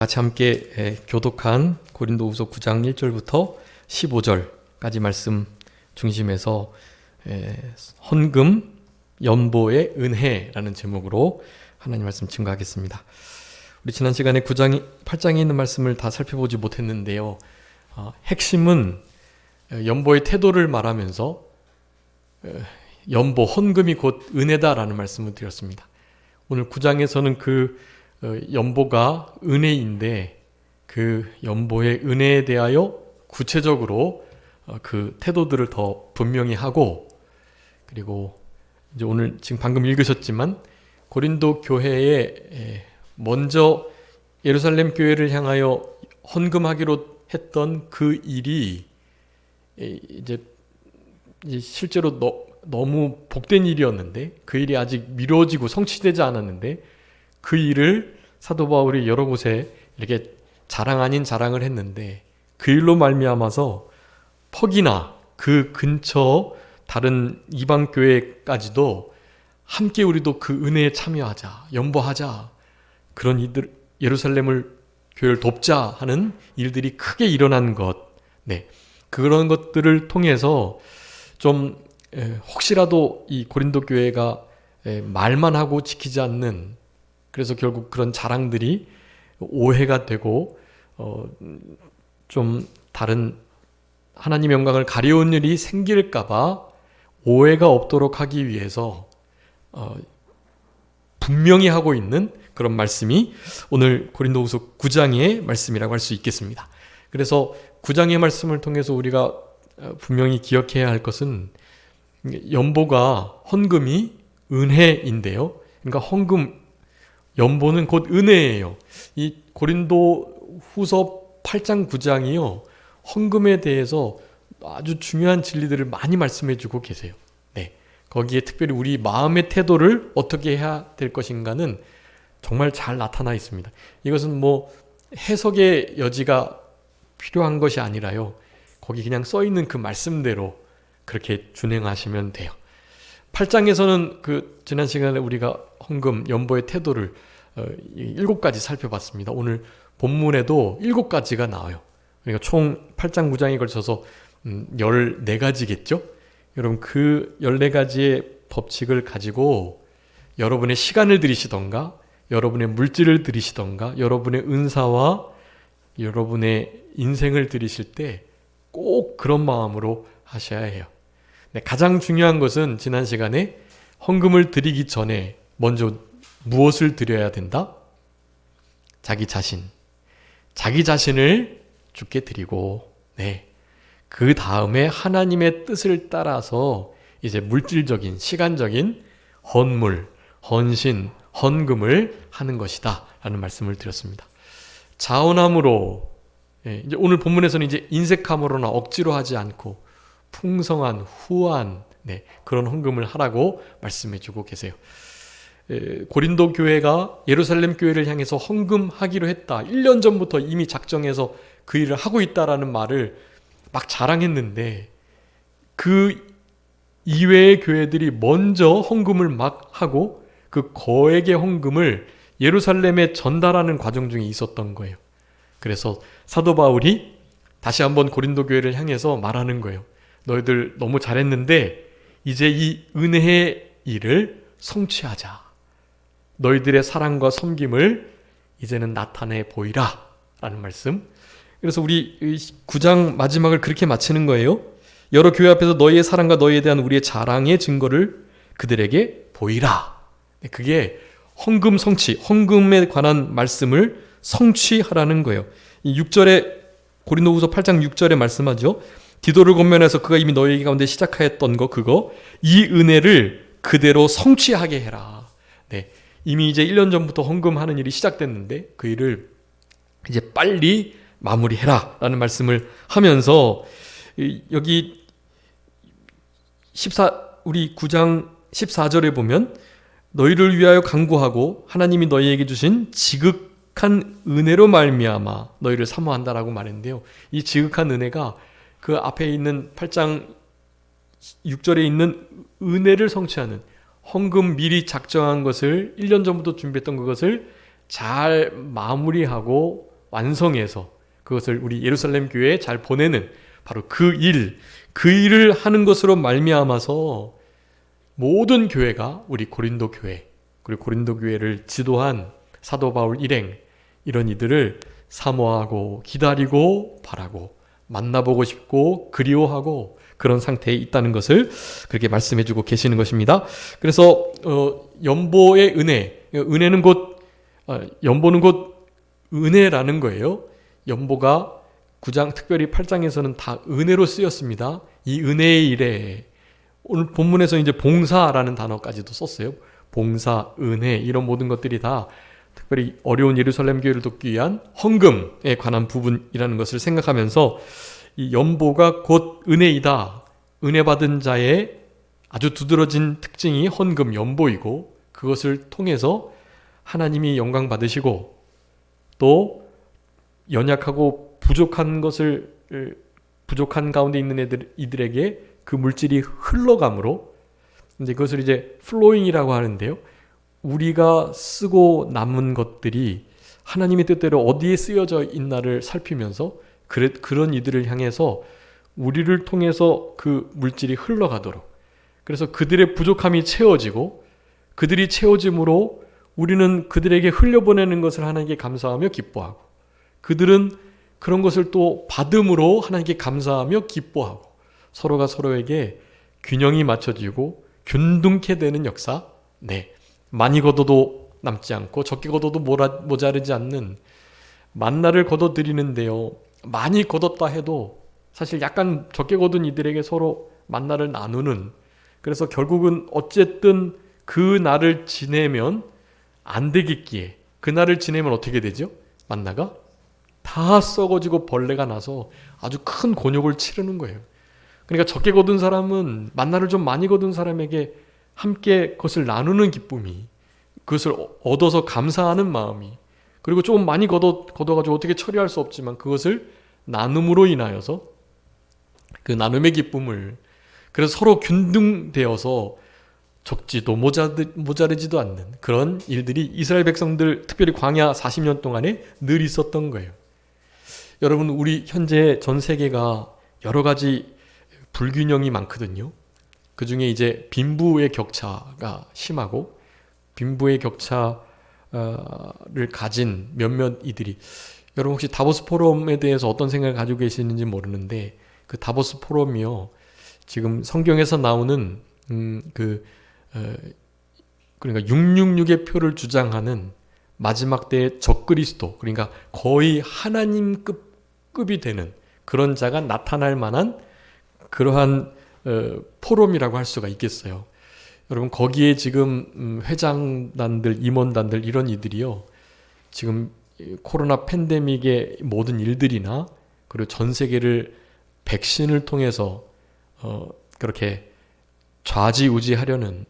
같이 함께 교독한 고린도후서 9장 1절부터 15절까지 말씀 중심에서 헌금 연보의 은혜라는 제목으로 하나님 말씀 증거하겠습니다. 우리 지난 시간에 8장에 있는 말씀을 다 살펴보지 못했는데요. 핵심은 연보의 태도를 말하면서 연보, 헌금이 곧 은혜다라는 말씀을 드렸습니다. 오늘 9장에서는 그 연보가 은혜인데 그 연보의 은혜에 대하여 구체적으로 그 태도들을 더 분명히 하고, 그리고 이제 오늘 지금 방금 읽으셨지만 고린도 교회에 먼저 예루살렘 교회를 향하여 헌금하기로 했던 그 일이 이제 실제로 너무 복된 일이었는데, 그 일이 아직 미뤄지고 성취되지 않았는데 그 일을 사도 바울이 여러 곳에 이렇게 자랑 아닌 자랑을 했는데, 그 일로 말미암아서 퍽이나 그 근처 다른 이방 교회까지도 함께 우리도 그 은혜에 참여하자, 연보하자, 그런 이들 예루살렘을 교회를 돕자 하는 일들이 크게 일어난 것, 그런 것들을 통해서 좀 혹시라도 이 고린도 교회가 말만 하고 지키지 않는, 그래서 결국 그런 자랑들이 오해가 되고 좀 다른 하나님의 영광을 가려운 일이 생길까봐 오해가 없도록 하기 위해서 분명히 하고 있는 그런 말씀이 오늘 고린도후서 9장의 말씀이라고 할 수 있겠습니다. 그래서 9장의 말씀을 통해서 우리가 분명히 기억해야 할 것은, 연보가 헌금이 은혜인데요. 그러니까 헌금, 연보는 곧 은혜예요. 이 고린도 후서 8장 9장이요, 헌금에 대해서 아주 중요한 진리들을 많이 말씀해 주고 계세요. 거기에 특별히 우리 마음의 태도를 어떻게 해야 될 것인가는 정말 잘 나타나 있습니다. 이것은 뭐 해석의 여지가 필요한 것이 아니라요, 거기 그냥 써 있는 그 말씀대로 그렇게 준행하시면 돼요. 8장에서는 그 지난 시간에 우리가 헌금, 연보의 태도를 7가지 살펴봤습니다. 오늘 본문에도 7가지가 나와요. 그러니까 총 8장 9장에 걸쳐서 14가지겠죠? 여러분, 그 14가지의 법칙을 가지고 여러분의 시간을 들이시던가, 여러분의 물질을 들이시던가, 여러분의 은사와 여러분의 인생을 들이실 때 꼭 그런 마음으로 하셔야 해요. 가장 중요한 것은 지난 시간에 헌금을 드리기 전에 먼저 무엇을 드려야 된다? 자기 자신을 주께 드리고, 그 다음에 하나님의 뜻을 따라서 이제 물질적인, 시간적인 헌물, 헌신, 헌금을 하는 것이다 라는 말씀을 드렸습니다. 자원함으로, 이제 오늘 본문에서는 이제 인색함으로나 억지로 하지 않고 풍성한, 후한 그런 헌금을 하라고 말씀해주고 계세요. 고린도 교회가 예루살렘 교회를 향해서 헌금하기로 했다, 1년 전부터 이미 작정해서 그 일을 하고 있다라는 말을 막 자랑했는데, 그 이외의 교회들이 먼저 헌금을 막 하고 그 거액의 헌금을 예루살렘에 전달하는 과정 중에 있었던 거예요. 그래서 사도 바울이 다시 한번 고린도 교회를 향해서 말하는 거예요. 너희들 너무 잘했는데 이제 이 은혜의 일을 성취하자. 너희들의 사랑과 섬김을 이제는 나타내 보이라 라는 말씀. 그래서 우리 9장 마지막을 그렇게 마치는 거예요. 여러 교회 앞에서 너희의 사랑과 너희에 대한 우리의 자랑의 증거를 그들에게 보이라. 그게 헌금 성취, 헌금에 관한 말씀을 성취하라는 거예요. 이 6절에, 고린도후서 8장 6절에 말씀하죠. 디도를 권면해서 그가 이미 너희 가운데 시작하였던 그거 이 은혜를 그대로 성취하게 해라. 이미 이제 1년 전부터 헌금하는 일이 시작됐는데 그 일을 이제 빨리 마무리해라 라는 말씀을 하면서, 여기 우리 9장 14절에 보면 너희를 위하여 간구하고 하나님이 너희에게 주신 지극한 은혜로 말미암아 너희를 사모한다라고 말했는데요, 이 지극한 은혜가 그 앞에 있는 8장 6절에 있는 은혜를 성취하는, 헌금 미리 작정한 것을 1년 전부터 준비했던 그것을 잘 마무리하고 완성해서 그것을 우리 예루살렘 교회에 잘 보내는 바로 그 일을 하는 것으로 말미암아서 모든 교회가 우리 고린도 교회, 그리고 고린도 교회를 지도한 사도 바울 일행, 이런 이들을 사모하고 기다리고 바라고 만나보고 싶고 그리워하고 그런 상태에 있다는 것을 그렇게 말씀해 주고 계시는 것입니다. 그래서 연보의 은혜는 연보는 곧 은혜라는 거예요. 연보가 9장, 특별히 8장에서는 다 은혜로 쓰였습니다. 이 은혜의 일에 오늘 본문에서 이제 봉사라는 단어까지도 썼어요. 봉사, 은혜, 이런 모든 것들이 다 특별히 어려운 예루살렘 교회를 돕기 위한 헌금에 관한 부분이라는 것을 생각하면서 이 연보가 곧 은혜이다. 은혜 받은 자의 아주 두드러진 특징이 헌금, 연보이고 그것을 통해서 하나님이 영광 받으시고 또 연약하고 부족한 가운데 있는 이들에게 그 물질이 흘러감으로 이제 그것을 이제 플로잉이라고 하는데요. 우리가 쓰고 남은 것들이 하나님의 뜻대로 어디에 쓰여져 있나를 살피면서 그런 이들을 향해서 우리를 통해서 그 물질이 흘러가도록, 그래서 그들의 부족함이 채워지고 그들이 채워짐으로 우리는 그들에게 흘려보내는 것을 하나님께 감사하며 기뻐하고 그들은 그런 것을 또 받음으로 하나님께 감사하며 기뻐하고 서로가 서로에게 균형이 맞춰지고 균등케 되는 역사. 많이 걷어도 남지 않고 적게 걷어도 모자르지 않는 만나를 걷어드리는데요. 많이 걷었다 해도 사실 약간 적게 거둔 이들에게 서로 만나를 나누는, 그래서 결국은 어쨌든 그 날을 지내면 안 되겠기에 그 날을 지내면 어떻게 되죠? 만나가 다 썩어지고 벌레가 나서 아주 큰 곤욕을 치르는 거예요. 그러니까 적게 거둔 사람은 만나를 좀 많이 거둔 사람에게 함께 그것을 나누는 기쁨이, 그것을 얻어서 감사하는 마음이, 그리고 조금 많이 걷어가지고 어떻게 처리할 수 없지만 그것을 나눔으로 인하여서 그 나눔의 기쁨을, 그래서 서로 균등되어서 적지도 모자르지도 않는 그런 일들이 이스라엘 백성들, 특별히 광야 40년 동안에 늘 있었던 거예요. 여러분, 우리 현재 전 세계가 여러 가지 불균형이 많거든요. 그 중에 이제 빈부의 격차가 심하고 빈부의 격차를 가진 몇몇 이들이, 여러분 혹시 다보스 포럼에 대해서 어떤 생각을 가지고 계시는지 모르는데 그 다보스 포럼이요, 지금 성경에서 나오는 그러니까 666의 표를 주장하는 마지막 때의 적그리스도, 그러니까 거의 하나님급이 되는 그런 자가 나타날 만한 그러한 포럼이라고 할 수가 있겠어요. 여러분, 거기에 지금 회장단들, 임원단들, 이런 이들이요, 지금 코로나 팬데믹의 모든 일들이나 그리고 전 세계를 백신을 통해서 그렇게 좌지우지하려는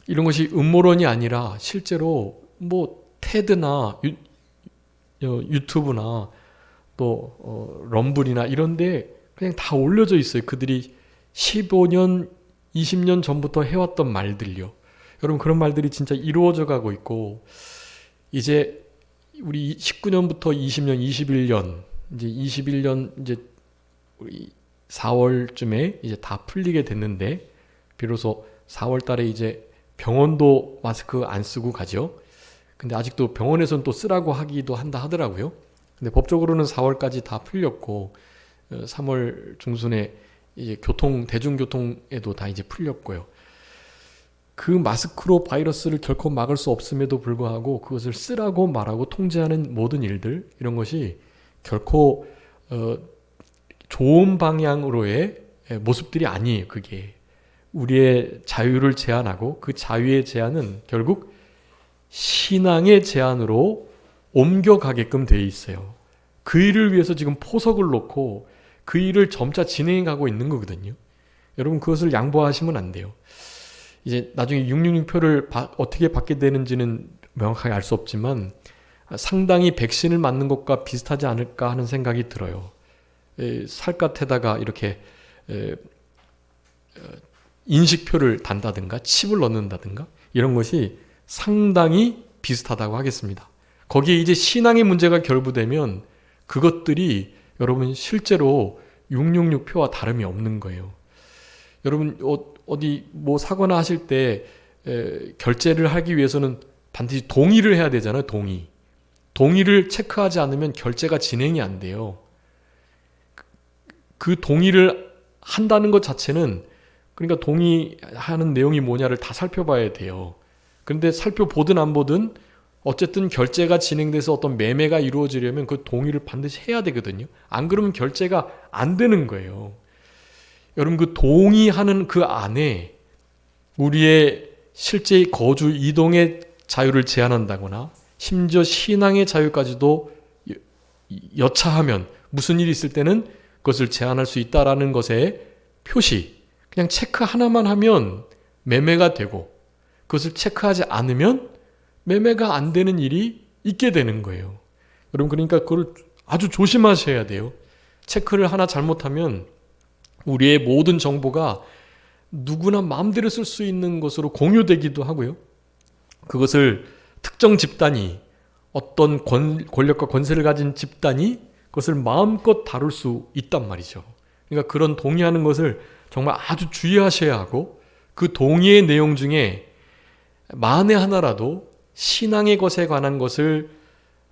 이런 것이 음모론이 아니라 실제로 뭐 테드나 유튜브나 또 럼블이나 이런데 그냥 다 올려져 있어요. 그들이 15년, 20년 전부터 해왔던 말들요. 여러분, 그런 말들이 진짜 이루어져 가고 있고, 이제 우리 19년부터 20년, 21년, 이제 21년 이제 우리 4월쯤에 이제 다 풀리게 됐는데, 비로소 4월 달에 이제 병원도 마스크 안 쓰고 가죠. 근데 아직도 병원에서는 또 쓰라고 하기도 한다 하더라고요. 근데 법적으로는 4월까지 다 풀렸고 3월 중순에 이제 대중교통에도 다 이제 풀렸고요. 그 마스크로 바이러스를 결코 막을 수 없음에도 불구하고 그것을 쓰라고 말하고 통제하는 모든 일들, 이런 것이 결코 좋은 방향으로의 모습들이 아니에요. 그게 우리의 자유를 제한하고 그 자유의 제한은 결국 신앙의 제한으로 옮겨가게끔 되어 있어요. 그 일을 위해서 지금 포석을 놓고 그 일을 점차 진행해 가고 있는 거거든요. 여러분, 그것을 양보하시면 안 돼요. 이제 나중에 666표를 어떻게 받게 되는지는 명확하게 알 수 없지만 상당히 백신을 맞는 것과 비슷하지 않을까 하는 생각이 들어요. 살갗에다가 이렇게 인식표를 단다든가 칩을 넣는다든가 이런 것이 상당히 비슷하다고 하겠습니다. 거기에 이제 신앙의 문제가 결부되면 그것들이 여러분 실제로 666표와 다름이 없는 거예요. 여러분 어디 뭐 사거나 하실 때 결제를 하기 위해서는 반드시 동의를 해야 되잖아요. 동의를 체크하지 않으면 결제가 진행이 안 돼요. 그 동의를 한다는 것 자체는, 그러니까 동의하는 내용이 뭐냐를 다 살펴봐야 돼요. 그런데 살펴보든 안 보든 어쨌든 결제가 진행돼서 어떤 매매가 이루어지려면 그 동의를 반드시 해야 되거든요. 안 그러면 결제가 안 되는 거예요. 여러분, 그 동의하는 그 안에 우리의 실제 거주 이동의 자유를 제한한다거나 심지어 신앙의 자유까지도 여차하면 무슨 일이 있을 때는 그것을 제한할 수 있다라는 것의 표시, 그냥 체크 하나만 하면 매매가 되고 그것을 체크하지 않으면 매매가 안 되는 일이 있게 되는 거예요. 여러분, 그러니까 그걸 아주 조심하셔야 돼요. 체크를 하나 잘못하면 우리의 모든 정보가 누구나 마음대로 쓸 수 있는 것으로 공유되기도 하고요. 그것을 특정 집단이, 어떤 권력과 권세를 가진 집단이 그것을 마음껏 다룰 수 있단 말이죠. 그러니까 그런 동의하는 것을 정말 아주 주의하셔야 하고, 그 동의의 내용 중에 만에 하나라도 신앙의 것에 관한 것을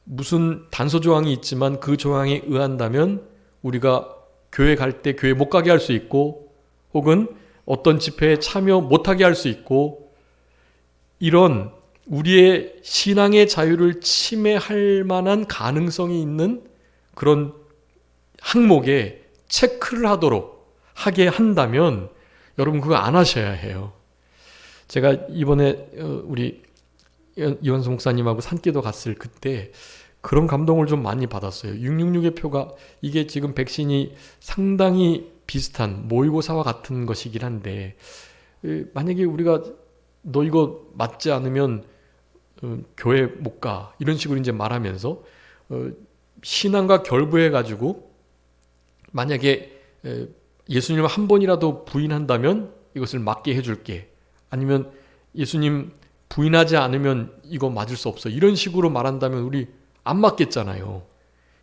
무슨 단서 조항이 있지만 그 조항에 의한다면 우리가 교회 갈 때 교회 못 가게 할 수 있고, 혹은 어떤 집회에 참여 못하게 할 수 있고, 이런 우리의 신앙의 자유를 침해할 만한 가능성이 있는 그런 항목에 체크를 하게 한다면 여러분 그거 안 하셔야 해요. 제가 이번에 우리 이원수 목사님하고 산기도 갔을 그때 그런 감동을 좀 많이 받았어요. 666의 표가, 이게 지금 백신이 상당히 비슷한 모의고사와 같은 것이긴 한데, 만약에 우리가 너 이거 맞지 않으면 교회 못 가, 이런 식으로 이제 말하면서 신앙과 결부해가지고 만약에 예수님을 한 번이라도 부인한다면 이것을 맞게 해줄게, 아니면 예수님 부인하지 않으면 이거 맞을 수 없어, 이런 식으로 말한다면 우리 안 맞겠잖아요.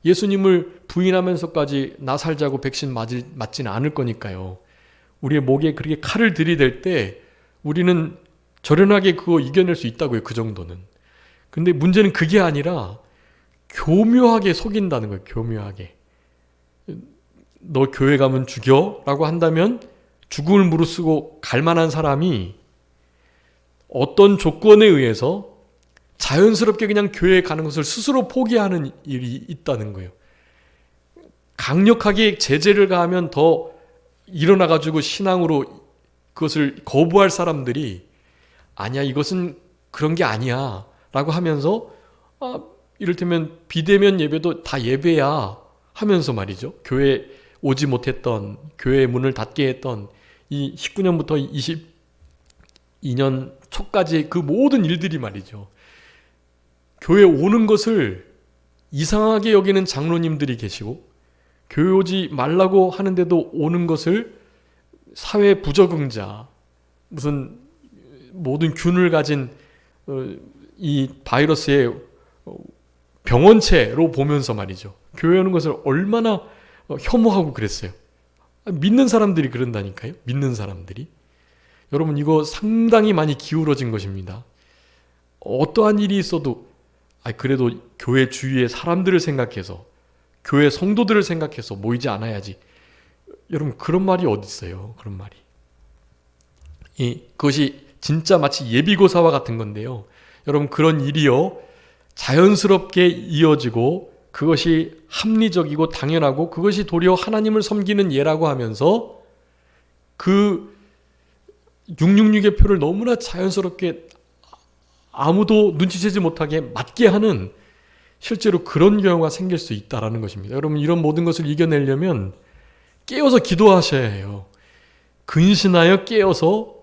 예수님을 부인하면서까지 나 살자고 백신 맞지는 않을 거니까요. 우리의 목에 그렇게 칼을 들이댈 때 우리는 저렴하게 그거 이겨낼 수 있다고요. 그 정도는. 근데 문제는 그게 아니라 교묘하게 속인다는 거예요. 교묘하게. 너 교회 가면 죽여? 라고 한다면 죽음을 무릅쓰고 갈 만한 사람이 어떤 조건에 의해서 자연스럽게 그냥 교회에 가는 것을 스스로 포기하는 일이 있다는 거예요. 강력하게 제재를 가하면 더 일어나가지고 신앙으로 그것을 거부할 사람들이 아니야, 이것은 그런 게 아니야 라고 하면서 이를테면 비대면 예배도 다 예배야 하면서 말이죠. 교회 오지 못했던, 교회 문을 닫게 했던 이 19년부터 22년 초까지 그 모든 일들이 말이죠. 교회 오는 것을 이상하게 여기는 장로님들이 계시고, 교회 오지 말라고 하는데도 오는 것을 사회 부적응자, 무슨 모든 균을 가진 이 바이러스의 병원체로 보면서 말이죠. 교회 오는 것을 얼마나 혐오하고 그랬어요. 믿는 사람들이 그런다니까요. 믿는 사람들이. 여러분, 이거 상당히 많이 기울어진 것입니다. 어떠한 일이 있어도 그래도 교회 주위의 사람들을 생각해서, 교회 성도들을 생각해서 모이지 않아야지. 여러분, 그런 말이 어디 있어요. 그런 말이. 그것이 진짜 마치 예비고사와 같은 건데요. 여러분, 그런 일이요, 자연스럽게 이어지고 그것이 합리적이고 당연하고 그것이 도리어 하나님을 섬기는 예라고 하면서 그 666의 표를 너무나 자연스럽게 아무도 눈치채지 못하게 맞게 하는, 실제로 그런 경우가 생길 수 있다는 것입니다. 여러분, 이런 모든 것을 이겨내려면 깨어서 기도하셔야 해요. 근신하여 깨어서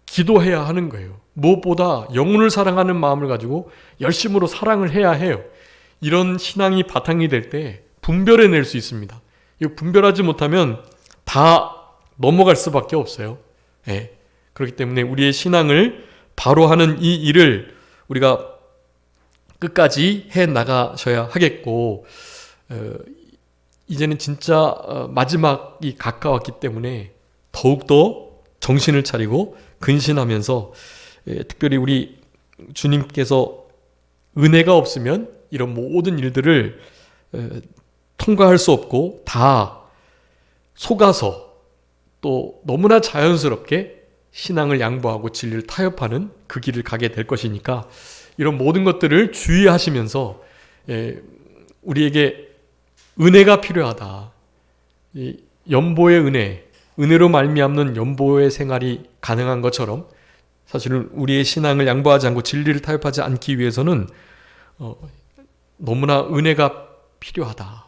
기도해야 하는 거예요. 무엇보다 영혼을 사랑하는 마음을 가지고 열심으로 사랑을 해야 해요. 이런 신앙이 바탕이 될 때 분별해낼 수 있습니다. 이거 분별하지 못하면 다 넘어갈 수밖에 없어요. 그렇기 때문에 우리의 신앙을 바로 하는 이 일을 우리가 끝까지 해 나가셔야 하겠고, 이제는 진짜 마지막이 가까웠기 때문에 더욱더 정신을 차리고 근신하면서, 특별히 우리 주님께서 은혜가 없으면 이런 모든 일들을 통과할 수 없고 다 속아서 또 너무나 자연스럽게 신앙을 양보하고 진리를 타협하는 그 길을 가게 될 것이니까, 이런 모든 것들을 주의하시면서 우리에게 은혜가 필요하다. 이 연보의 은혜로 말미암는 연보의 생활이 가능한 것처럼, 사실은 우리의 신앙을 양보하지 않고 진리를 타협하지 않기 위해서는 너무나 은혜가 필요하다.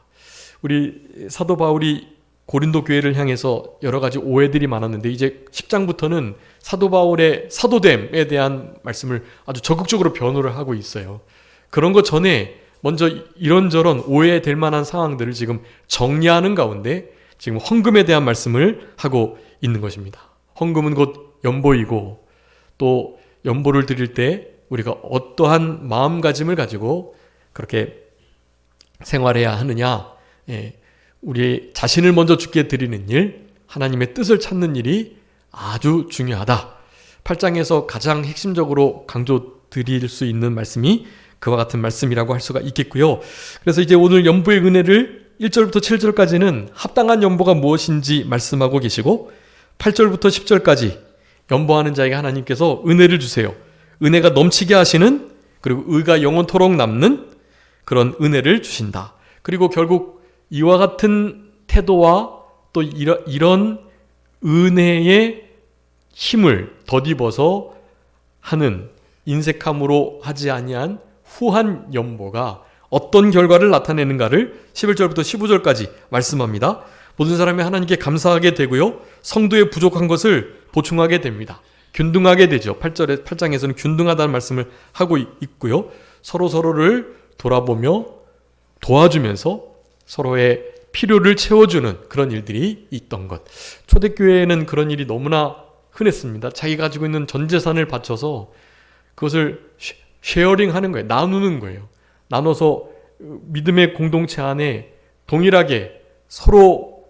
우리 사도 바울이 고린도 교회를 향해서 여러 가지 오해들이 많았는데, 이제 10장부터는 사도 바울의 사도됨에 대한 말씀을 아주 적극적으로 변호를 하고 있어요. 그런 것 전에 먼저 이런저런 오해될 만한 상황들을 지금 정리하는 가운데 지금 헌금에 대한 말씀을 하고 있는 것입니다. 헌금은 곧 연보이고, 또 연보를 드릴 때 우리가 어떠한 마음가짐을 가지고 그렇게 생활해야 하느냐, 우리 자신을 먼저 주께 드리는 일, 하나님의 뜻을 찾는 일이 아주 중요하다. 8장에서 가장 핵심적으로 강조 드릴 수 있는 말씀이 그와 같은 말씀이라고 할 수가 있겠고요. 그래서 이제 오늘 연보의 은혜를 1절부터 7절까지는 합당한 연보가 무엇인지 말씀하고 계시고, 8절부터 10절까지 연보하는 자에게 하나님께서 은혜를 주세요. 은혜가 넘치게 하시는, 그리고 의가 영원토록 남는 그런 은혜를 주신다. 그리고 결국 이와 같은 태도와 또 이런 은혜의 힘을 덧입어서 하는 인색함으로 하지 아니한 후한 연보가 어떤 결과를 나타내는가를 11절부터 15절까지 말씀합니다. 모든 사람이 하나님께 감사하게 되고요, 성도의 부족한 것을 보충하게 됩니다. 균등하게 되죠. 8장에서는 균등하다는 말씀을 하고 있고요, 서로를 돌아보며 도와주면서 서로의 필요를 채워주는 그런 일들이 있던 것. 초대교회에는 그런 일이 너무나 흔했습니다. 자기가 가지고 있는 전 재산을 바쳐서 그것을 쉐어링하는 거예요. 나누는 거예요. 나눠서 믿음의 공동체 안에 동일하게 서로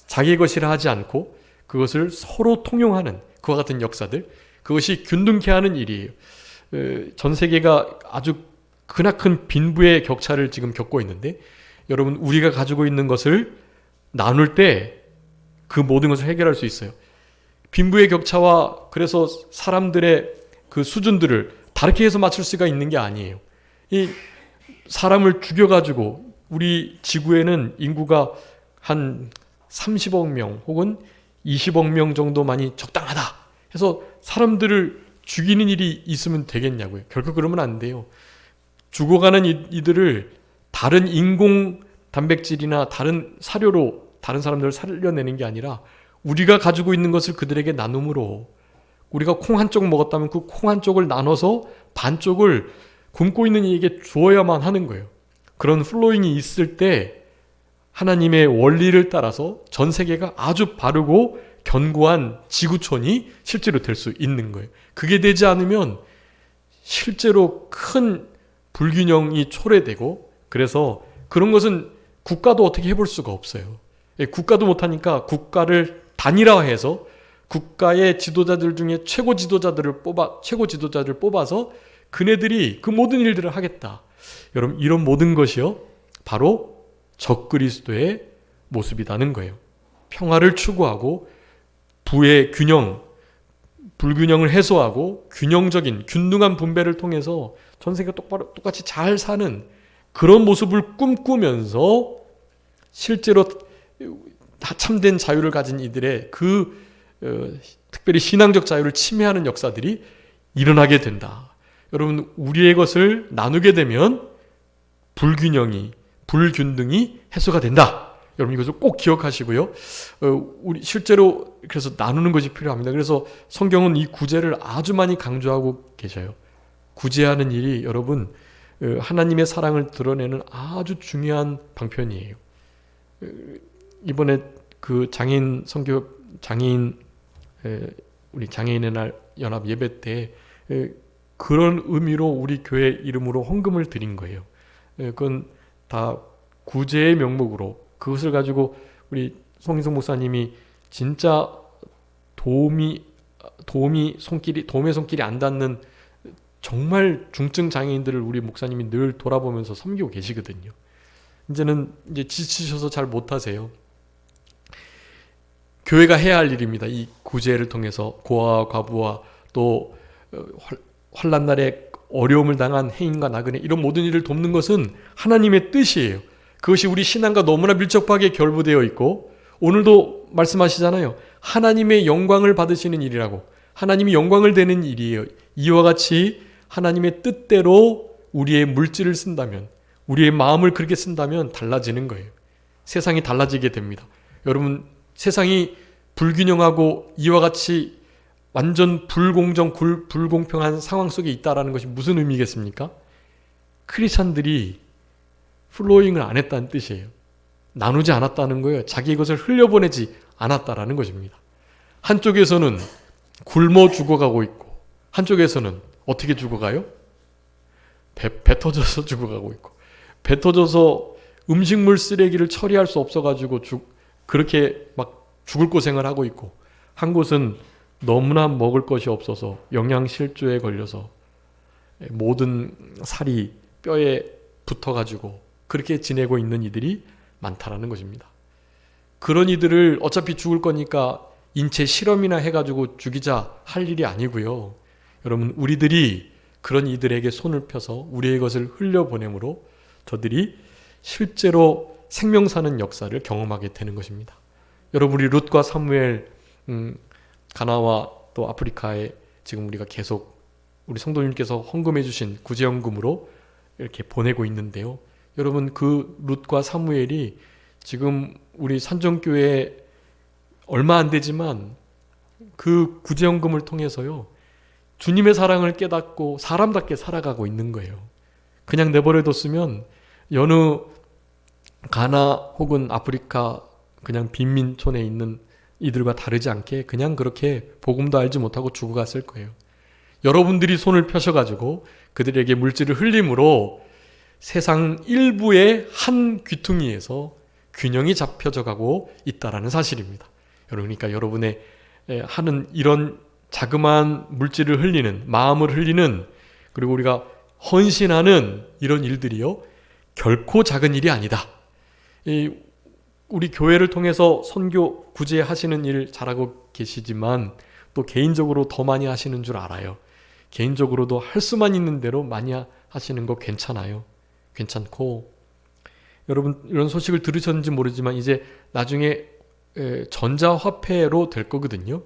자기 것이라 하지 않고 그것을 서로 통용하는 그와 같은 역사들, 그것이 균등케 하는 일이에요. 전 세계가 아주 크나큰 빈부의 격차를 지금 겪고 있는데, 여러분, 우리가 가지고 있는 것을 나눌 때 그 모든 것을 해결할 수 있어요. 빈부의 격차와 그래서 사람들의 그 수준들을 다르게 해서 맞출 수가 있는 게 아니에요. 이 사람을 죽여가지고 우리 지구에는 인구가 한 30억 명 혹은 20억 명 정도만이 적당하다 해서 사람들을 죽이는 일이 있으면 되겠냐고요. 결코 그러면 안 돼요. 죽어가는 이들을 다른 인공 단백질이나 다른 사료로 다른 사람들을 살려내는 게 아니라 우리가 가지고 있는 것을 그들에게 나눔으로, 우리가 콩 한 쪽 먹었다면 그 콩 한 쪽을 나눠서 반쪽을 굶고 있는 이에게 주어야만 하는 거예요. 그런 플로잉이 있을 때 하나님의 원리를 따라서 전 세계가 아주 바르고 견고한 지구촌이 실제로 될 수 있는 거예요. 그게 되지 않으면 실제로 큰 불균형이 초래되고, 그래서 그런 것은 국가도 어떻게 해볼 수가 없어요. 국가도 못하니까 국가를 단일화해서 국가의 지도자들 중에 최고 지도자들을 뽑아서 그네들이 그 모든 일들을 하겠다. 여러분, 이런 모든 것이요, 바로 적그리스도의 모습이라는 거예요. 평화를 추구하고 부의 불균형을 해소하고 균형적인 균등한 분배를 통해서 전 세계가 똑같이 잘 사는 그런 모습을 꿈꾸면서 실제로 참된 자유를 가진 이들의 특별히 신앙적 자유를 침해하는 역사들이 일어나게 된다. 여러분, 우리의 것을 나누게 되면 불균등이 해소가 된다. 여러분, 이것을 꼭 기억하시고요. 우리 실제로 그래서 나누는 것이 필요합니다. 그래서 성경은 이 구제를 아주 많이 강조하고 계셔요. 구제하는 일이 여러분, 하나님의 사랑을 드러내는 아주 중요한 방편이에요. 이번에 그 우리 장애인의 날 연합 예배 때 그런 의미로 우리 교회 이름으로 헌금을 드린 거예요. 그건 다 구제의 명목으로 그것을 가지고 우리 송인성 목사님이 진짜 도움의 손길이 안 닿는 정말 중증 장애인들을 우리 목사님이 늘 돌아보면서 섬기고 계시거든요. 이제는 이제 지치셔서 잘 못하세요. 교회가 해야 할 일입니다. 이 구제를 통해서 고아와 과부와 또 환난날에 어려움을 당한 해인과 나그네 이런 모든 일을 돕는 것은 하나님의 뜻이에요. 그것이 우리 신앙과 너무나 밀접하게 결부되어 있고 오늘도 말씀하시잖아요. 하나님의 영광을 받으시는 일이라고. 하나님이 영광을 되는 일이에요. 이와 같이 하나님의 뜻대로 우리의 물질을 쓴다면, 우리의 마음을 그렇게 쓴다면 달라지는 거예요. 세상이 달라지게 됩니다. 여러분, 세상이 불균형하고 이와 같이 완전 불공평한 상황 속에 있다는 것이 무슨 의미겠습니까? 크리스찬들이 플로잉을 안 했다는 뜻이에요. 나누지 않았다는 거예요. 자기의 것을 흘려보내지 않았다라는 것입니다. 한쪽에서는 굶어 죽어가고 있고 한쪽에서는 어떻게 죽어가요? 배 터져서 죽어가고 있고 배 터져서 음식물 쓰레기를 처리할 수 없어가지고 그렇게 막 죽을 고생을 하고 있고 한 곳은 너무나 먹을 것이 없어서 영양실조에 걸려서 모든 살이 뼈에 붙어가지고 그렇게 지내고 있는 이들이 많다라는 것입니다. 그런 이들을 어차피 죽을 거니까 인체 실험이나 해가지고 죽이자 할 일이 아니고요. 여러분, 우리들이 그런 이들에게 손을 펴서 우리의 것을 흘려보내므로 저들이 실제로 생명 사는 역사를 경험하게 되는 것입니다. 여러분, 우리 룻과 사무엘, 가나와 또 아프리카에 지금 우리가 계속 우리 성도님께서 헌금해 주신 구제헌금으로 이렇게 보내고 있는데요. 여러분, 그 룻과 사무엘이 지금 우리 산정교회에 얼마 안 되지만 그 구제헌금을 통해서요. 주님의 사랑을 깨닫고 사람답게 살아가고 있는 거예요. 그냥 내버려뒀으면 여느 가나 혹은 아프리카 그냥 빈민촌에 있는 이들과 다르지 않게 그냥 그렇게 복음도 알지 못하고 죽어갔을 거예요. 여러분들이 손을 펴셔가지고 그들에게 물질을 흘림으로 세상 일부의 한 귀퉁이에서 균형이 잡혀져 가고 있다라는 사실입니다. 그러니까 여러분의 하는 이런 자그마한 물질을 흘리는, 마음을 흘리는, 그리고 우리가 헌신하는 이런 일들이요, 결코 작은 일이 아니다. 우리 교회를 통해서 선교 구제하시는 일 잘하고 계시지만 또 개인적으로 더 많이 하시는 줄 알아요. 개인적으로도 할 수만 있는 대로 많이 하시는 거 괜찮아요. 괜찮고, 여러분 이런 소식을 들으셨는지 모르지만 이제 나중에 전자화폐로 될 거거든요.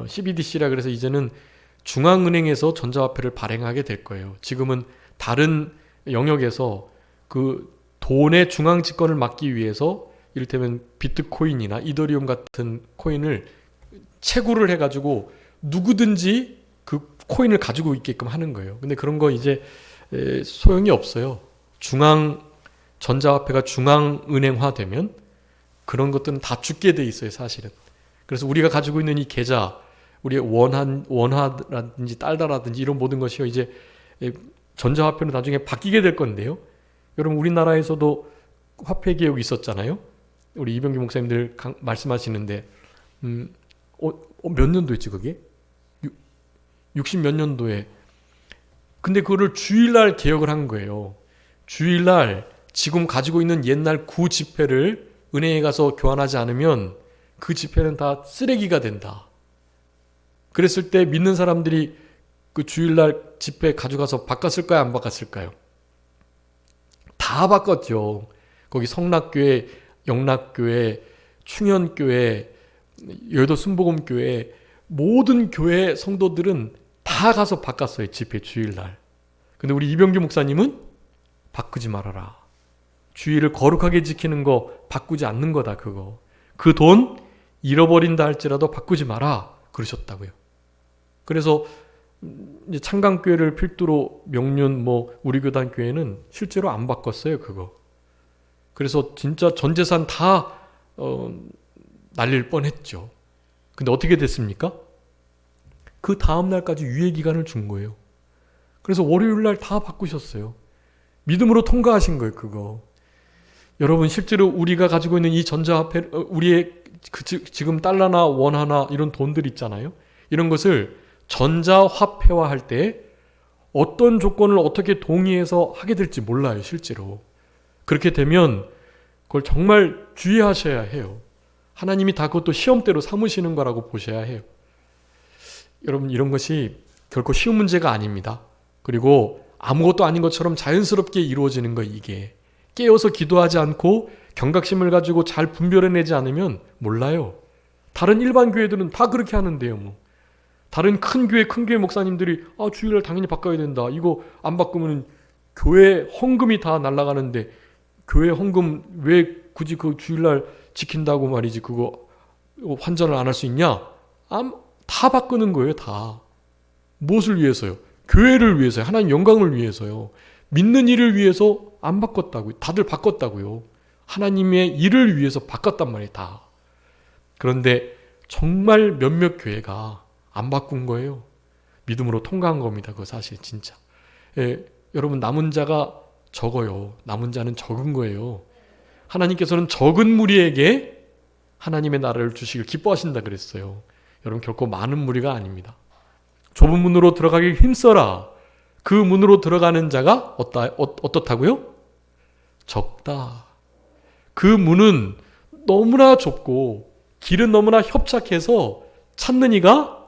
CBDC라 그래서 이제는 중앙은행에서 전자화폐를 발행하게 될 거예요. 지금은 다른 영역에서 그 돈의 중앙 집권을 막기 위해서 이를테면 비트코인이나 이더리움 같은 코인을 채굴을 해가지고 누구든지 그 코인을 가지고 있게끔 하는 거예요. 근데 그런 거 이제 소용이 없어요. 전자화폐가 중앙은행화 되면 그런 것들은 다 죽게 돼 있어요, 사실은. 그래서 우리가 가지고 있는 이 계좌, 우리의 원화라든지 달러라든지 이런 모든 것이요, 이제 전자화폐로 나중에 바뀌게 될 건데요. 여러분, 우리나라에서도 화폐 개혁이 있었잖아요. 우리 이병규 목사님들 말씀하시는데, 몇 년도였지, 그게? 60 몇 년도에. 근데 그거를 주일날 개혁을 한 거예요. 주일날 지금 가지고 있는 옛날 구지폐를 은행에 가서 교환하지 않으면 그 지폐는 다 쓰레기가 된다. 그랬을 때 믿는 사람들이 그 주일날 지폐 가져가서 바꿨을까요? 안 바꿨을까요? 다 바꿨죠. 거기 성락교회, 영락교회, 충현교회, 여의도 순복음교회 모든 교회 성도들은 다 가서 바꿨어요. 지폐 주일날. 근데 우리 이병규 목사님은 바꾸지 말아라. 주일을 거룩하게 지키는 거 바꾸지 않는 거다, 그거. 그 돈 잃어버린다 할지라도 바꾸지 마라 그러셨다고요. 그래서 이제 창강교회를 필두로 명륜 우리 교단 교회는 실제로 안 바꿨어요, 그거. 그래서 진짜 전 재산 다 날릴 뻔했죠. 근데 어떻게 됐습니까? 그 다음 날까지 유예 기간을 준 거예요. 그래서 월요일 날 다 바꾸셨어요. 믿음으로 통과하신 거예요, 그거. 여러분, 실제로 우리가 가지고 있는 이 전자화폐, 우리의 지금 달러나 원화나 이런 돈들 있잖아요. 이런 것을 전자화폐화 할 때 어떤 조건을 어떻게 동의해서 하게 될지 몰라요, 실제로. 그렇게 되면 그걸 정말 주의하셔야 해요. 하나님이 다 그것도 시험대로 삼으시는 거라고 보셔야 해요. 여러분, 이런 것이 결코 쉬운 문제가 아닙니다. 그리고 아무것도 아닌 것처럼 자연스럽게 이루어지는 거, 이게. 깨어서 기도하지 않고 경각심을 가지고 잘 분별해내지 않으면 몰라요. 다른 일반 교회들은 다 그렇게 하는데요, 뭐. 다른 큰 교회 목사님들이 주일날 당연히 바꿔야 된다. 이거 안 바꾸면 교회 헌금이 다 날아가는데 교회 헌금 왜 굳이 그 주일날 지킨다고 말이지 그거 환전을 안 할 수 있냐? 다 바꾸는 거예요, 다. 무엇을 위해서요? 교회를 위해서요. 하나님 영광을 위해서요. 믿는 일을 위해서 안 바꿨다고요. 다들 바꿨다고요. 하나님의 일을 위해서 바꿨단 말이에요, 다. 그런데 정말 몇몇 교회가 안 바꾼 거예요. 믿음으로 통과한 겁니다. 그거 사실 진짜. 여러분, 남은 자가 적어요. 남은 자는 적은 거예요. 하나님께서는 적은 무리에게 하나님의 나라를 주시길 기뻐하신다 그랬어요. 여러분, 결코 많은 무리가 아닙니다. 좁은 문으로 들어가길 힘써라. 그 문으로 들어가는 자가 어떻다고요? 적다. 그 문은 너무나 좁고 길은 너무나 협착해서 찾는 이가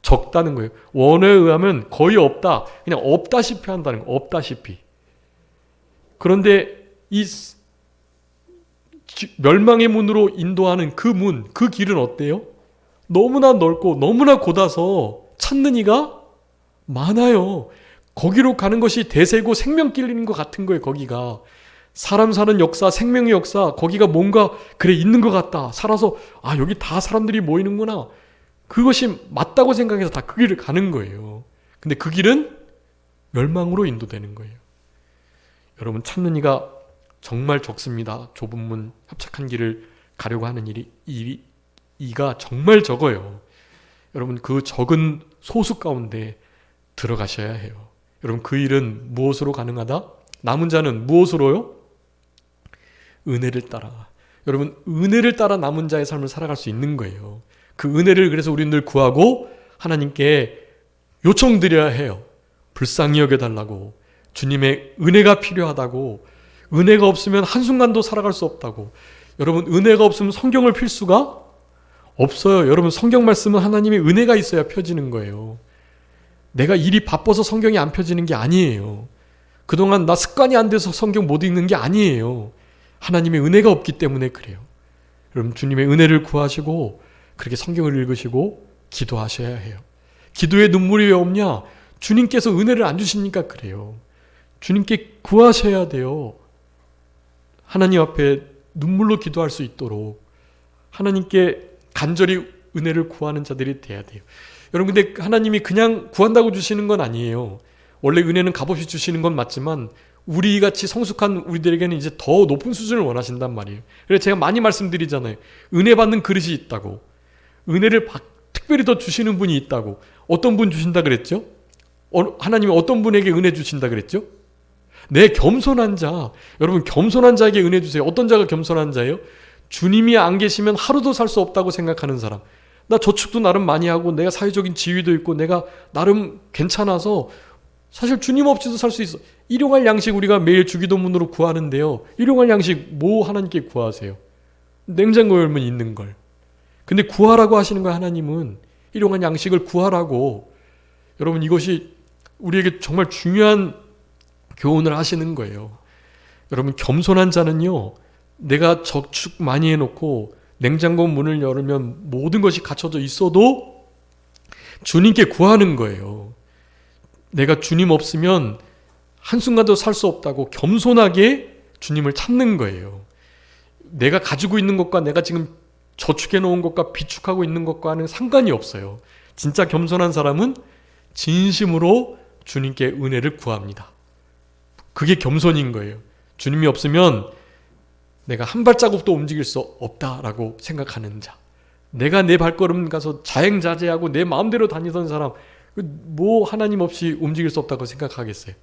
적다는 거예요. 원어에 의하면 거의 없다. 그냥 없다시피 한다는 거예요. 없다시피. 그런데 이 멸망의 문으로 인도하는 그 문, 그 길은 어때요? 너무나 넓고 너무나 곧아서 찾는 이가 많아요. 거기로 가는 것이 대세고 생명길인 것 같은 거예요. 거기가 사람 사는 역사, 생명의 역사, 거기가 뭔가 그래 있는 것 같다. 살아서 여기 다 사람들이 모이는구나. 그것이 맞다고 생각해서 다 그 길을 가는 거예요. 근데 그 길은 멸망으로 인도되는 거예요. 여러분, 찾는 이가 정말 적습니다. 좁은 문, 협착한 길을 가려고 하는 이가 정말 적어요. 여러분, 그 적은 소수 가운데 들어가셔야 해요. 여러분, 그 일은 무엇으로 가능하다? 남은 자는 무엇으로요? 은혜를 따라. 여러분, 은혜를 따라 남은 자의 삶을 살아갈 수 있는 거예요. 그 은혜를 그래서 우리는 늘 구하고 하나님께 요청드려야 해요. 불쌍히 여겨달라고. 주님의 은혜가 필요하다고. 은혜가 없으면 한순간도 살아갈 수 없다고. 여러분, 은혜가 없으면 성경을 필 수가 없어요. 여러분, 성경 말씀은 하나님의 은혜가 있어야 펴지는 거예요. 내가 일이 바빠서 성경이 안 펴지는 게 아니에요. 그동안 나 습관이 안 돼서 성경 못 읽는 게 아니에요. 하나님의 은혜가 없기 때문에 그래요. 여러분, 주님의 은혜를 구하시고 그렇게 성경을 읽으시고 기도하셔야 해요. 기도에 눈물이 왜 없냐? 주님께서 은혜를 안 주시니까 그래요. 주님께 구하셔야 돼요. 하나님 앞에 눈물로 기도할 수 있도록 하나님께 간절히 은혜를 구하는 자들이 돼야 돼요. 여러분, 근데 하나님이 그냥 구한다고 주시는 건 아니에요. 원래 은혜는 값없이 주시는 건 맞지만 우리같이 성숙한 우리들에게는 이제 더 높은 수준을 원하신단 말이에요. 그래서 제가 많이 말씀드리잖아요. 은혜 받는 그릇이 있다고. 은혜를 특별히 더 주시는 분이 있다고. 어떤 분 주신다 그랬죠? 하나님이 어떤 분에게 은혜 주신다 그랬죠? 내 겸손한 자. 여러분, 겸손한 자에게 은혜 주세요. 어떤 자가 겸손한 자예요? 주님이 안 계시면 하루도 살 수 없다고 생각하는 사람. 나 저축도 나름 많이 하고 내가 사회적인 지위도 있고 내가 나름 괜찮아서 사실 주님 없이도 살 수 있어. 일용할 양식 우리가 매일 주기도문으로 구하는데요. 일용할 양식 뭐 하나님께 구하세요? 냉장고에 열면 있는 걸. 근데 구하라고 하시는 거야, 하나님은. 일용할 양식을 구하라고. 여러분, 이것이 우리에게 정말 중요한 교훈을 하시는 거예요. 여러분, 겸손한 자는요, 내가 저축 많이 해놓고 냉장고 문을 열면 모든 것이 갖춰져 있어도 주님께 구하는 거예요. 내가 주님 없으면 한순간도 살 수 없다고 겸손하게 주님을 찾는 거예요. 내가 가지고 있는 것과 내가 지금 저축해 놓은 것과 비축하고 있는 것과는 상관이 없어요. 진짜 겸손한 사람은 진심으로 주님께 은혜를 구합니다. 그게 겸손인 거예요. 주님이 없으면 내가 한 발자국도 움직일 수 없다라고 생각하는 자. 내가 내 발걸음 가서 자행자제하고 내 마음대로 다니던 사람, 뭐 하나님 없이 움직일 수 없다고 생각하겠어요?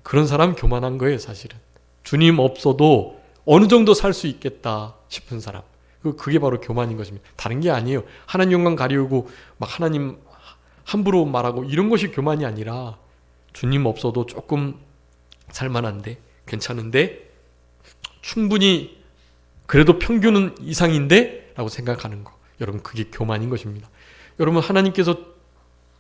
그런 사람 교만한 거예요, 사실은. 주님 없어도 어느 정도 살 수 있겠다 싶은 사람. 그게 바로 교만인 것입니다. 다른 게 아니에요. 하나님 영광 가리우고 막 하나님 함부로 말하고 이런 것이 교만이 아니라 주님 없어도 조금 살만한데, 괜찮은데, 충분히 그래도 평균은 이상인데 라고 생각하는 거. 여러분, 그게 교만인 것입니다. 여러분, 하나님께서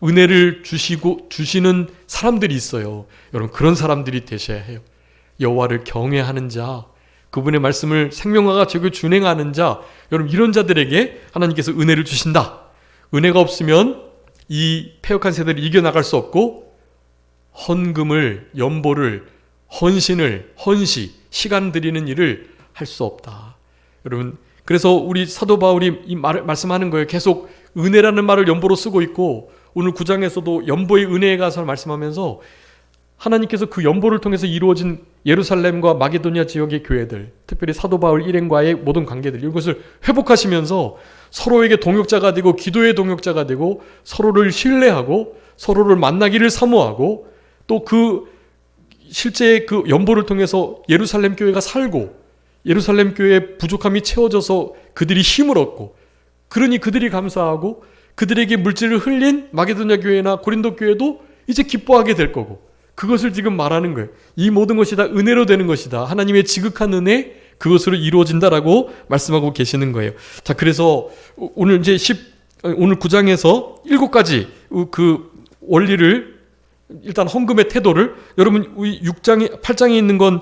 은혜를 주시는 사람들이 있어요. 여러분, 그런 사람들이 되셔야 해요. 여호와를 경외하는 자, 그분의 말씀을 생명과 같이 준행하는 자, 여러분, 이런 자들에게 하나님께서 은혜를 주신다. 은혜가 없으면 이 패역한 세대를 이겨나갈 수 없고, 헌금을, 연보를, 헌신을, 시간 들이는 일을 할 수 없다. 여러분, 그래서 우리 사도 바울이 이 말을 말씀하는 거예요. 계속 은혜라는 말을 연보로 쓰고 있고, 오늘 9장에서도 연보의 은혜에 가서 말씀하면서 하나님께서 그 연보를 통해서 이루어진 예루살렘과 마게도니아 지역의 교회들, 특별히 사도 바울 일행과의 모든 관계들, 이것을 회복하시면서 서로에게 동역자가 되고 기도의 동역자가 되고 서로를 신뢰하고 서로를 만나기를 사모하고, 또 그 실제 그 연보를 통해서 예루살렘 교회가 살고 예루살렘 교회의 부족함이 채워져서 그들이 힘을 얻고, 그러니 그들이 감사하고 그들에게 물질을 흘린 마게도냐 교회나 고린도 교회도 이제 기뻐하게 될 거고, 그것을 지금 말하는 거예요. 이 모든 것이 다 은혜로 되는 것이다. 하나님의 지극한 은혜, 그것으로 이루어진다라고 말씀하고 계시는 거예요. 자, 그래서 오늘 이제 오늘 9장에서 7가지 그 원리를, 일단 헌금의 태도를, 여러분 8장에 있는 건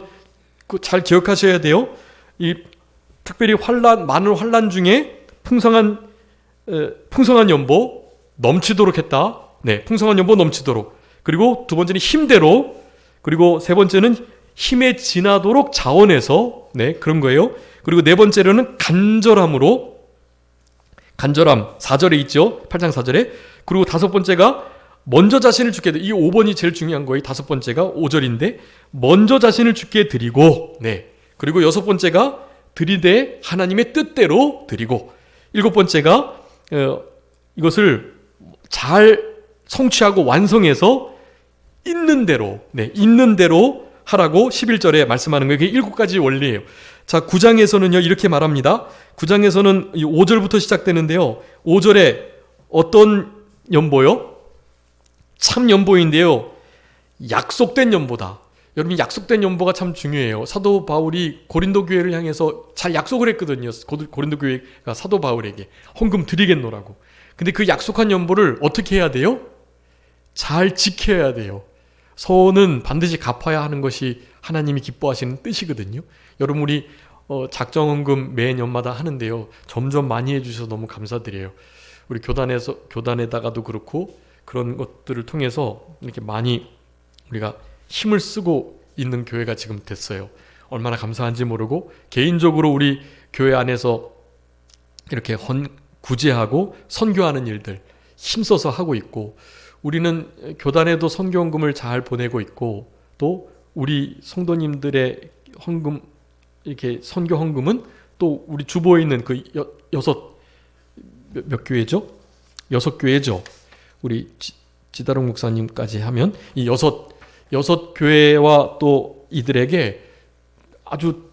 잘 기억하셔야 돼요. 이 특별히 많은 환난 중에 풍성한 연보 넘치도록 했다. 네, 풍성한 연보 넘치도록. 그리고 두 번째는 힘대로, 그리고 세 번째는 힘에 지나도록 자원해서, 네, 그런 거예요. 그리고 네 번째로는 간절함으로, 간절함 4절에 있죠. 8장 4절에. 그리고 다섯 번째가 먼저 자신을 주게 이 5번이 제일 중요한 거예요. 다섯 번째가 5절인데 먼저 자신을 주께 드리고, 네. 그리고 여섯 번째가 드리되 하나님의 뜻대로 드리고, 일곱 번째가 이것을 잘 성취하고 완성해서 있는 대로, 네, 있는 대로 하라고 11절에 말씀하는 거예요. 그게 7가지 원리예요. 자, 9장에서는요 이렇게 말합니다. 9장에서는 5절부터 시작되는데요. 5절에 어떤 연보요? 참 연보인데요, 약속된 연보다. 여러분, 약속된 연보가 참 중요해요. 사도 바울이 고린도 교회를 향해서 잘 약속을 했거든요. 고린도 교회가 사도 바울에게 헌금 드리겠노라고. 근데 그 약속한 연보를 어떻게 해야 돼요? 잘 지켜야 돼요. 서원은 반드시 갚아야 하는 것이 하나님이 기뻐하시는 뜻이거든요. 여러분, 우리 작정헌금 매 년마다 하는데요, 점점 많이 해주셔서 너무 감사드려요. 우리 교단에다가도 그렇고 그런 것들을 통해서 이렇게 많이 우리가 힘을 쓰고 있는 교회가 지금 됐어요. 얼마나 감사한지 모르고, 개인적으로 우리 교회 안에서 이렇게 구제하고 선교하는 일들 힘써서 하고 있고, 우리는 교단에도 선교헌금을 잘 보내고 있고, 또 우리 성도님들의 헌금, 이렇게 선교 헌금은 또 우리 주보에 있는 그 몇 교회죠? 6교회죠. 우리 지다롱 목사님까지 하면 이 여섯 교회와 또 이들에게 아주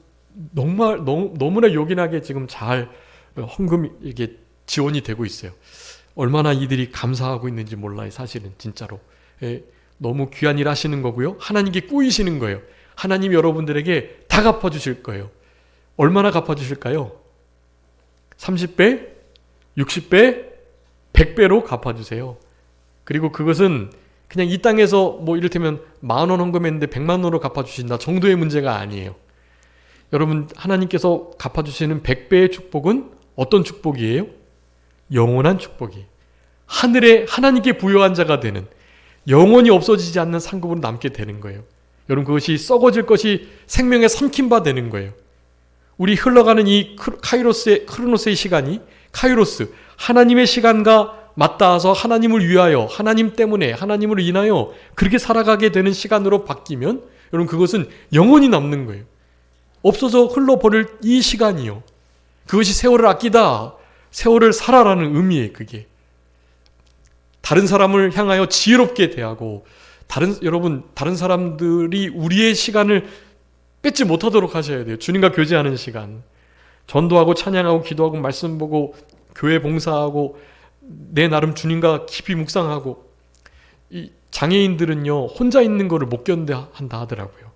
너무나 요긴하게 지금 잘 헌금이 이게 지원이 되고 있어요. 얼마나 이들이 감사하고 있는지 몰라요. 사실은 진짜로. 너무 귀한 일 하시는 거고요. 하나님께 꾸이시는 거예요. 하나님이 여러분들에게 다 갚아주실 거예요. 얼마나 갚아주실까요? 30배, 60배, 100배로 갚아주세요. 그리고 그것은 그냥 이 땅에서 뭐 이를테면 10,000원 헌금했는데 100만 원으로 갚아주신다 정도의 문제가 아니에요. 여러분, 하나님께서 갚아주시는 100배의 축복은 어떤 축복이에요? 영원한 축복이에요. 하늘에 하나님께 부여한 자가 되는, 영원히 없어지지 않는 상급으로 남게 되는 거예요. 여러분, 그것이 썩어질 것이 생명에 삼킨 바 되는 거예요. 우리 흘러가는 이 크로노스의 시간이, 카이로스, 하나님의 시간과 맞닿아서 하나님을 위하여, 하나님 때문에, 하나님을 인하여 그렇게 살아가게 되는 시간으로 바뀌면, 여러분, 그것은 영원히 남는 거예요. 없어져 흘러버릴 이 시간이요, 그것이 세월을 아끼다, 세월을 살아라는 의미예요. 그게 다른 사람을 향하여 지혜롭게 대하고 여러분 다른 사람들이 우리의 시간을 뺏지 못하도록 하셔야 돼요. 주님과 교제하는 시간. 전도하고 찬양하고 기도하고 말씀 보고 교회 봉사하고 내 나름 주님과 깊이 묵상하고. 이 장애인들은요 혼자 있는 거를 못 견뎌한다 하더라고요.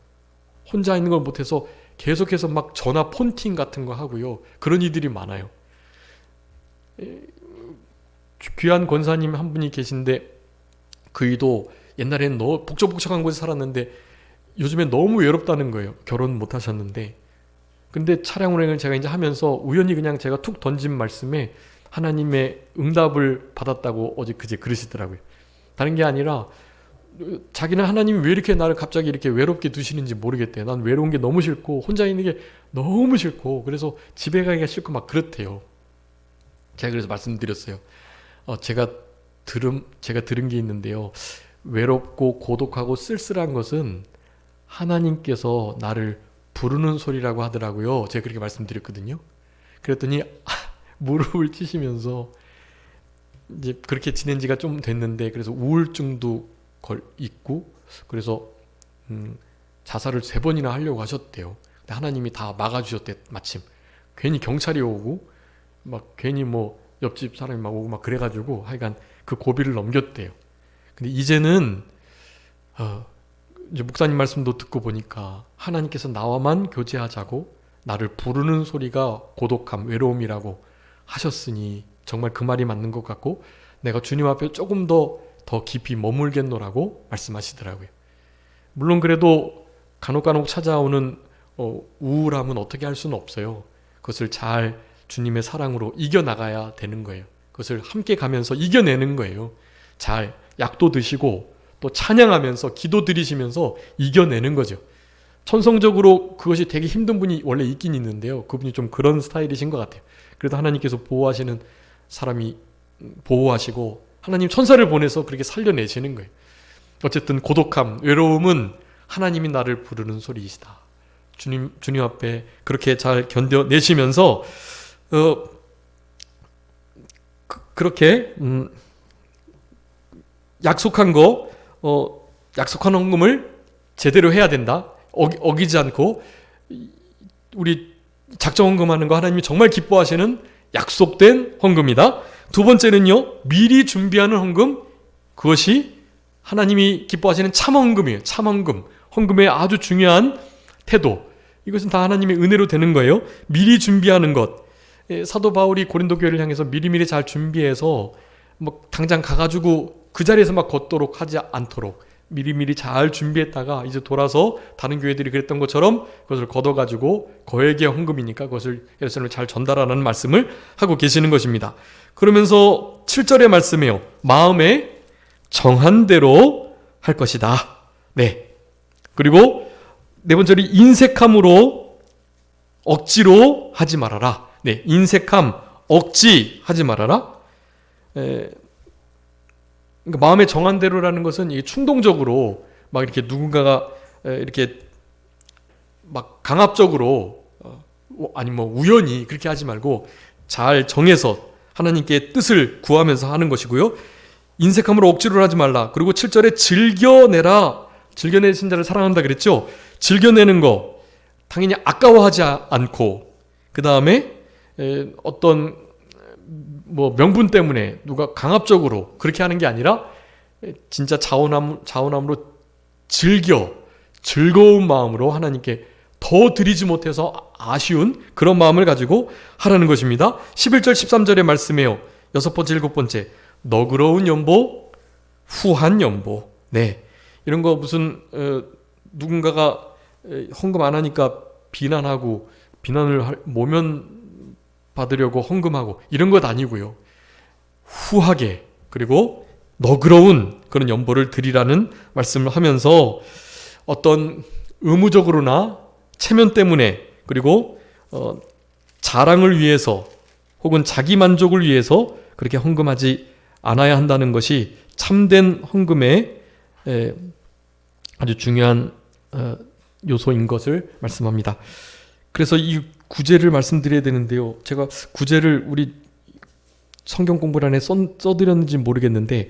혼자 있는 걸 못해서 계속해서 막 전화 폰팅 같은 거 하고요. 그런 이들이 많아요. 귀한 권사님 한 분이 계신데 그이도 옛날에는 너무 복잡복잡한 곳에 살았는데 요즘엔 너무 외롭다는 거예요. 결혼 못 하셨는데. 근데 차량 운행을 제가 이제 하면서 우연히 그냥 제가 툭 던진 말씀에 하나님의 응답을 받았다고 어제 그제 그러시더라고요. 다른 게 아니라 자기는 하나님이 왜 이렇게 나를 갑자기 이렇게 외롭게 두시는지 모르겠대요. 난 외로운 게 너무 싫고 혼자 있는 게 너무 싫고 그래서 집에 가기가 싫고 막 그렇대요. 제가 그래서 말씀드렸어요. 제가 들은 게 있는데요. 외롭고 고독하고 쓸쓸한 것은 하나님께서 나를 부르는 소리라고 하더라고요. 제가 그렇게 말씀드렸거든요. 그랬더니 무릎을 치시면서 이제 그렇게 지낸 지가 좀 됐는데 그래서 우울증도 있고 그래서 자살을 3번이나 하려고 하셨대요. 근데 하나님이 다 막아주셨대. 마침 괜히 경찰이 오고 막 괜히 뭐 옆집 사람이 막 오고 막 그래가지고 하여간 그 고비를 넘겼대요. 근데 이제는 이제 목사님 말씀도 듣고 보니까 하나님께서 나와만 교제하자고 나를 부르는 소리가 고독함, 외로움이라고 하셨으니 정말 그 말이 맞는 것 같고 내가 주님 앞에 조금 더 깊이 머물겠노라고 말씀하시더라고요. 물론 그래도 간혹 찾아오는 우울함은 어떻게 할 수는 없어요. 그것을 잘 주님의 사랑으로 이겨나가야 되는 거예요. 그것을 함께 가면서 이겨내는 거예요. 잘 약도 드시고 또 찬양하면서 기도 드리시면서 이겨내는 거죠. 천성적으로 그것이 되게 힘든 분이 원래 있긴 있는데요. 그분이 좀 그런 스타일이신 것 같아요. 그래도 하나님께서 보호하시는 사람이 보호하시고 하나님 천사를 보내서 그렇게 살려내시는 거예요. 어쨌든 고독함, 외로움은 하나님이 나를 부르는 소리이시다. 주님 앞에 그렇게 잘 견뎌내시면서 그렇게 약속한 약속한 헌금을 제대로 해야 된다. 어기지 않고 우리 작정 헌금하는 거 하나님이 정말 기뻐하시는 약속된 헌금이다. 두 번째는요, 미리 준비하는 헌금, 그것이 하나님이 기뻐하시는 참헌금이에요. 참헌금, 헌금의 아주 중요한 태도. 이것은 다 하나님의 은혜로 되는 거예요. 미리 준비하는 것. 사도 바울이 고린도 교회를 향해서 미리미리 잘 준비해서 뭐 당장 가가지고 그 자리에서 막 걷도록 하지 않도록 미리미리 잘 준비했다가 이제 돌아서 다른 교회들이 그랬던 것처럼 그것을 걷어가지고 거액의 헌금이니까 그것을 예루살렘에 잘 전달하라는 말씀을 하고 계시는 것입니다. 그러면서 7절의 말씀이에요. 마음에 정한 대로 할 것이다. 네. 그리고 네 번째로 인색함으로 억지로 하지 말아라. 네. 인색함, 억지 하지 말아라. 그러니까 마음에 정한 대로라는 것은 이게 충동적으로 막 이렇게 누군가가 이렇게 막 강압적으로 아니 뭐 우연히 그렇게 하지 말고 잘 정해서 하나님께 뜻을 구하면서 하는 것이고요. 인색함으로 억지로 하지 말라. 그리고 7절에 즐겨내라. 즐겨내신 자를 사랑한다 그랬죠. 즐겨내는 거 당연히 아까워하지 않고 그 다음에 어떤 뭐 명분 때문에 누가 강압적으로 그렇게 하는 게 아니라 진짜 자원함으로 즐거운 마음으로 하나님께 더 드리지 못해서 아쉬운 그런 마음을 가지고 하라는 것입니다. 11절 13절의 말씀이에요. 6번째 7번째 너그러운 연보 후한 연보. 네, 이런 거 무슨 누군가가 헌금 안 하니까 비난하고 비난을 모면 받으려고 헌금하고 이런 것 아니고요. 후하게 그리고 너그러운 그런 연보를 드리라는 말씀을 하면서 어떤 의무적으로나 체면 때문에 그리고 자랑을 위해서 혹은 자기 만족을 위해서 그렇게 헌금하지 않아야 한다는 것이 참된 헌금의 아주 중요한 요소인 것을 말씀합니다. 그래서 이 구제를 말씀드려야 되는데요. 제가 구제를 우리 성경 공부란에 써드렸는지 모르겠는데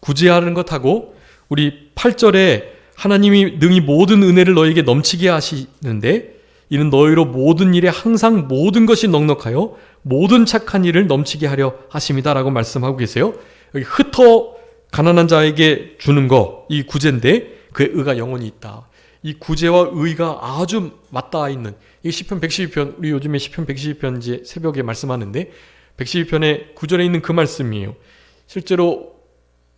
구제하는 것하고 우리 8절에 하나님이 능히 모든 은혜를 너에게 넘치게 하시는데 이는 너희로 모든 일에 항상 모든 것이 넉넉하여 모든 착한 일을 넘치게 하려 하심이다 라고 말씀하고 계세요. 여기 흩어 가난한 자에게 주는 거, 이 구제인데 그의 의가 영원히 있다. 이 구제와 의가 아주 맞닿아 있는, 이 시편 112편, 우리 요즘에 시편 112편 이제 새벽에 말씀하는데 112편의 9절에 있는 그 말씀이에요. 실제로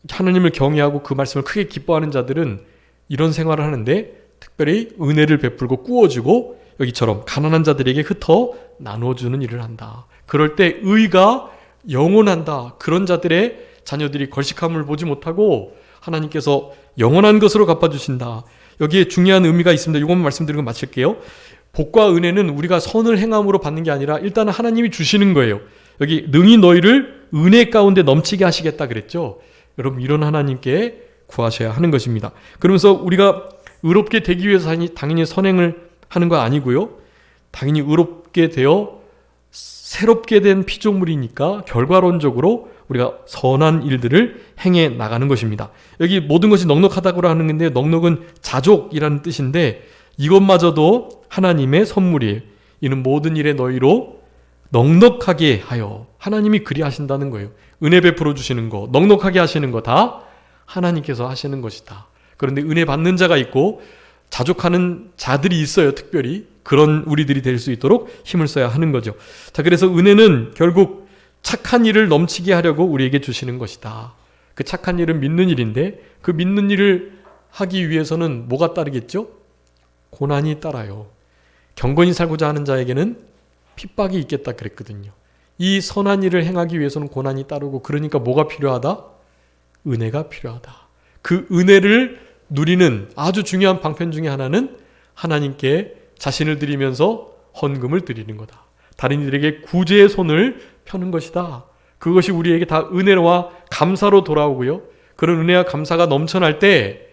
하나님을 경외하고 그 말씀을 크게 기뻐하는 자들은 이런 생활을 하는데 특별히 은혜를 베풀고 꾸어주고 여기처럼 가난한 자들에게 흩어 나눠주는 일을 한다. 그럴 때 의가 영원한다. 그런 자들의 자녀들이 걸식함을 보지 못하고 하나님께서 영원한 것으로 갚아주신다. 여기에 중요한 의미가 있습니다. 이것만 말씀드리고 마칠게요. 복과 은혜는 우리가 선을 행함으로 받는 게 아니라 일단은 하나님이 주시는 거예요. 여기 능히 너희를 은혜 가운데 넘치게 하시겠다 그랬죠. 여러분 이런 하나님께 구하셔야 하는 것입니다. 그러면서 우리가 의롭게 되기 위해서 당연히 선행을 하는 거 아니고요. 당연히 의롭게 되어 새롭게 된 피조물이니까 결과론적으로 우리가 선한 일들을 행해 나가는 것입니다. 여기 모든 것이 넉넉하다고 하는 건데 넉넉은 자족이라는 뜻인데 이것마저도 하나님의 선물이에요. 이는 모든 일에 너희로 넉넉하게 하여 하나님이 그리 하신다는 거예요. 은혜 베풀어 주시는 거, 넉넉하게 하시는 거 다 하나님께서 하시는 것이다. 그런데 은혜 받는 자가 있고 자족하는 자들이 있어요. 특별히 그런 우리들이 될 수 있도록 힘을 써야 하는 거죠. 자, 그래서 은혜는 결국 착한 일을 넘치게 하려고 우리에게 주시는 것이다. 그 착한 일은 믿는 일인데 그 믿는 일을 하기 위해서는 뭐가 따르겠죠? 고난이 따라요. 경건히 살고자 하는 자에게는 핍박이 있겠다 그랬거든요. 이 선한 일을 행하기 위해서는 고난이 따르고 그러니까 뭐가 필요하다? 은혜가 필요하다. 그 은혜를 누리는 아주 중요한 방편 중에 하나는 하나님께 자신을 드리면서 헌금을 드리는 거다. 다른 이들에게 구제의 손을 펴는 것이다. 그것이 우리에게 다 은혜와 감사로 돌아오고요. 그런 은혜와 감사가 넘쳐날 때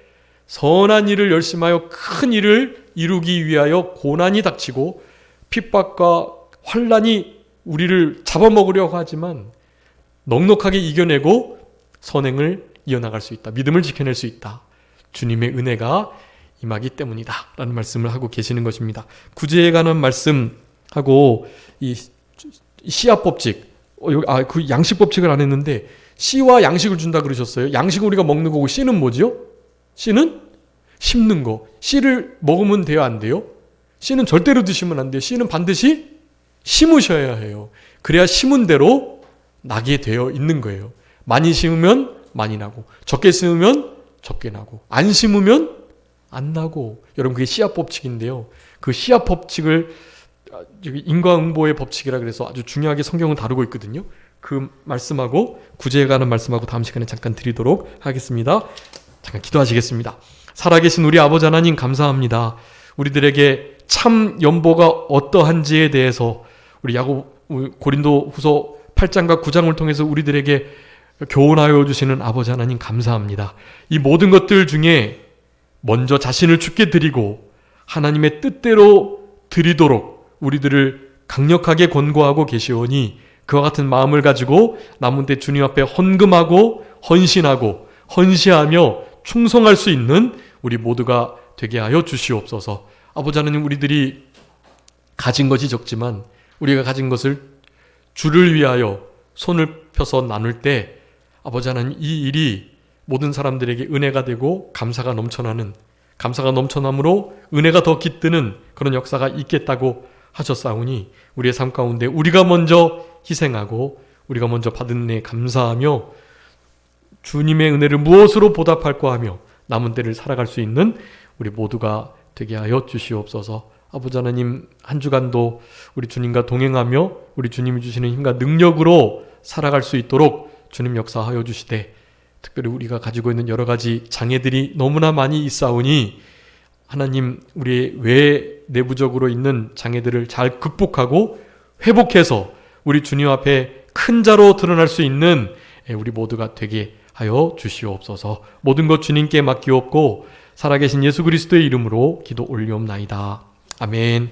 선한 일을 열심하여 큰 일을 이루기 위하여 고난이 닥치고 핍박과 환난이 우리를 잡아먹으려고 하지만 넉넉하게 이겨내고 선행을 이어나갈 수 있다. 믿음을 지켜낼 수 있다. 주님의 은혜가 임하기 때문이다 라는 말씀을 하고 계시는 것입니다. 구제에 관한 말씀하고 이 씨앗법칙, 그 양식법칙을 안 했는데 씨와 양식을 준다 그러셨어요. 양식은 우리가 먹는 거고 씨는 뭐죠? 씨는 심는 거. 씨를 먹으면 돼요, 안 돼요? 씨는 절대로 드시면 안 돼요. 씨는 반드시 심으셔야 해요. 그래야 심은 대로 나게 되어 있는 거예요. 많이 심으면 많이 나고 적게 심으면 적게 나고 안 심으면 안 나고. 여러분 그게 씨앗 법칙인데요. 그 씨앗 법칙을 인과응보의 법칙이라 그래서 아주 중요하게 성경은 다루고 있거든요. 그 말씀하고 구제에 관한 말씀하고 다음 시간에 잠깐 드리도록 하겠습니다. 잠깐 기도하시겠습니다. 살아계신 우리 아버지 하나님 감사합니다. 우리들에게 참 연보가 어떠한지에 대해서 우리 고린도 후서 8장과 9장을 통해서 우리들에게 교훈하여 주시는 아버지 하나님 감사합니다. 이 모든 것들 중에 먼저 자신을 주께 드리고 하나님의 뜻대로 드리도록 우리들을 강력하게 권고하고 계시오니 그와 같은 마음을 가지고 남은 때 주님 앞에 헌금하고 헌신하고 헌시하며 충성할 수 있는 우리 모두가 되게 하여 주시옵소서. 아버지 하나님 우리들이 가진 것이 적지만 우리가 가진 것을 주를 위하여 손을 펴서 나눌 때 아버지 하나님 이 일이 모든 사람들에게 은혜가 되고 감사가 넘쳐남으로 은혜가 더 깃드는 그런 역사가 있겠다고 하셨사오니 우리의 삶 가운데 우리가 먼저 희생하고 우리가 먼저 받은 은혜에 감사하며 주님의 은혜를 무엇으로 보답할까 하며 남은 때를 살아갈 수 있는 우리 모두가 되게 하여 주시옵소서. 아버지 하나님 한 주간도 우리 주님과 동행하며 우리 주님이 주시는 힘과 능력으로 살아갈 수 있도록 주님 역사하여 주시되 특별히 우리가 가지고 있는 여러 가지 장애들이 너무나 많이 있사오니 하나님 우리의 외 내부적으로 있는 장애들을 잘 극복하고 회복해서 우리 주님 앞에 큰 자로 드러날 수 있는 우리 모두가 되게 하여 주시옵소서. 모든 것 주님께 맡기옵고 살아계신 예수 그리스도의 이름으로 기도 올리옵나이다. 아멘.